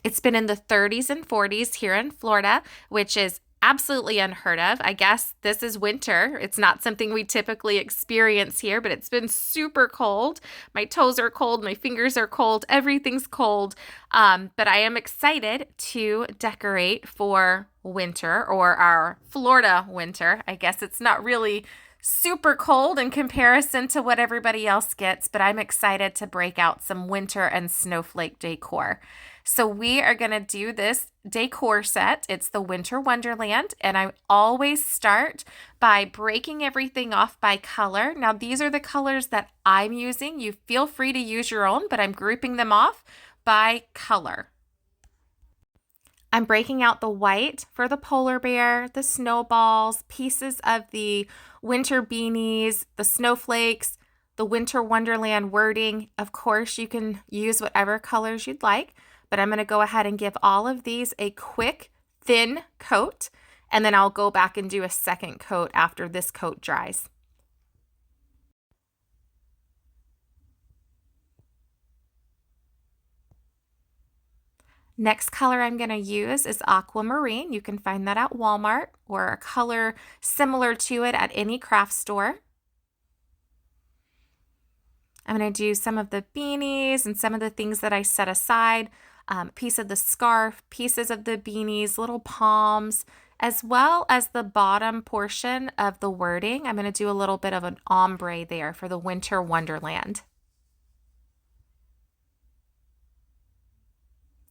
It's been in the 30s and 40s here in Florida, which is absolutely unheard of. I guess this is winter. It's not something we typically experience here, but it's been super cold. My toes are cold, my fingers are cold, everything's cold. But I am excited to decorate for winter, or our Florida winter. I guess it's not really super cold in comparison to what everybody else gets, but I'm excited to break out some winter and snowflake decor. So we are going to do this decor set. It's the Winter Wonderland, and I always start by breaking everything off by color. Now, these are the colors that I'm using. You feel free to use your own, but I'm grouping them off by color. I'm breaking out the white for the polar bear, the snowballs, pieces of the winter beanies, the snowflakes, the Winter Wonderland wording. Of course, you can use whatever colors you'd like, but I'm going to go ahead and give all of these a quick, thin coat, and then I'll go back and do a second coat after this coat dries. Next color I'm going to use is aquamarine. You can find that at Walmart, or a color similar to it at any craft store. I'm going to do some of the beanies and some of the things that I set aside. Piece of the scarf, pieces of the beanies, little palms, as well as the bottom portion of the wording. I'm going to do a little bit of an ombre there for the Winter Wonderland.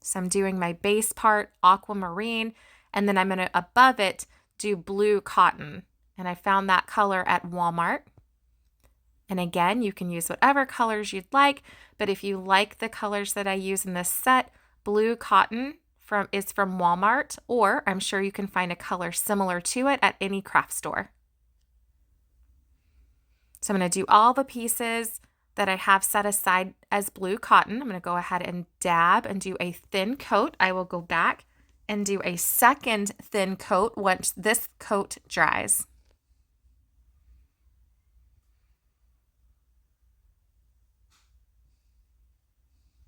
So I'm doing my base part, aquamarine, and then I'm going to, above it, do blue cotton. And I found that color at Walmart. And again, you can use whatever colors you'd like, but if you like the colors that I use in this set, blue cotton is from Walmart, or I'm sure you can find a color similar to it at any craft store. So I'm going to do all the pieces that I have set aside as blue cotton. I'm going to go ahead and dab and do a thin coat. I will go back and do a second thin coat once this coat dries.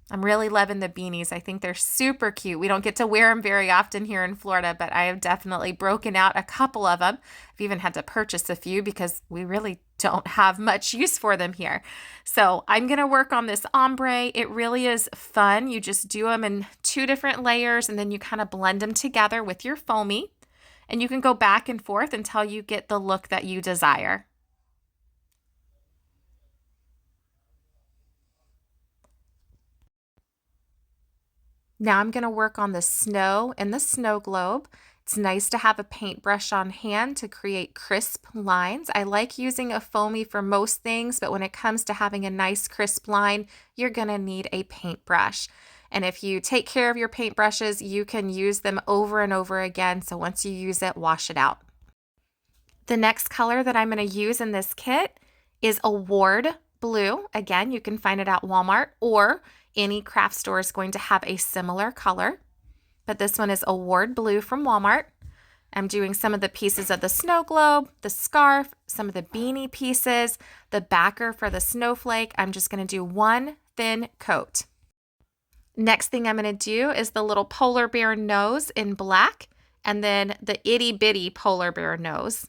I'm really loving the beanies. I think they're super cute. We don't get to wear them very often here in Florida, but I have definitely broken out a couple of them. I've even had to purchase a few because we really don't have much use for them here. So I'm going to work on this ombre. It really is fun. You just do them in 2 different layers, and then you kind of blend them together with your foamy. And you can go back and forth until you get the look that you desire. Now I'm going to work on the snow and the snow globe. It's nice to have a paintbrush on hand to create crisp lines. I like using a foamy for most things, but when it comes to having a nice crisp line, you're going to need a paintbrush. And if you take care of your paintbrushes, you can use them over and over again. So once you use it, wash it out. The next color that I'm going to use in this kit is Award Blue. Again, you can find it at Walmart, or any craft store is going to have a similar color, but this one is Award Blue from Walmart. I'm doing some of the pieces of the snow globe, the scarf, some of the beanie pieces, the backer for the snowflake. I'm just going to do one thin coat. Next thing I'm going to do is the little polar bear nose in black, and then the itty bitty polar bear nose.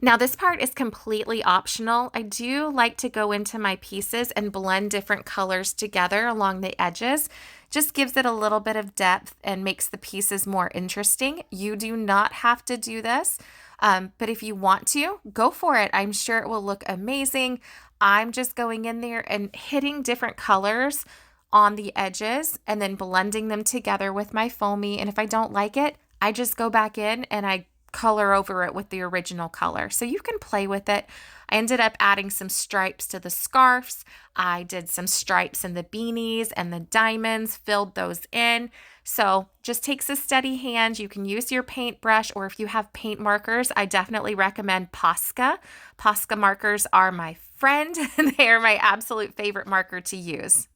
Now this part is completely optional. I do like to go into my pieces and blend different colors together along the edges. Just gives it a little bit of depth and makes the pieces more interesting. You do not have to do this, but if you want to, go for it. I'm sure it will look amazing. I'm just going in there and hitting different colors on the edges and then blending them together with my foamy. And if I don't like it, I just go back in and I color over it with the original color. So you can play with it. I ended up adding some stripes to the scarves. I did some stripes in the beanies and the diamonds, filled those in. So just takes a steady hand. You can use your paintbrush, or if you have paint markers, I definitely recommend Posca. Posca markers are my friend, and they are my absolute favorite marker to use.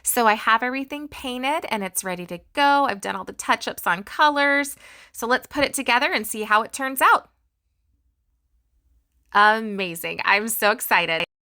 So I have everything painted and it's ready to go. I've done all the touch-ups on colors. So let's put it together and see how it turns out. Amazing. I'm so excited.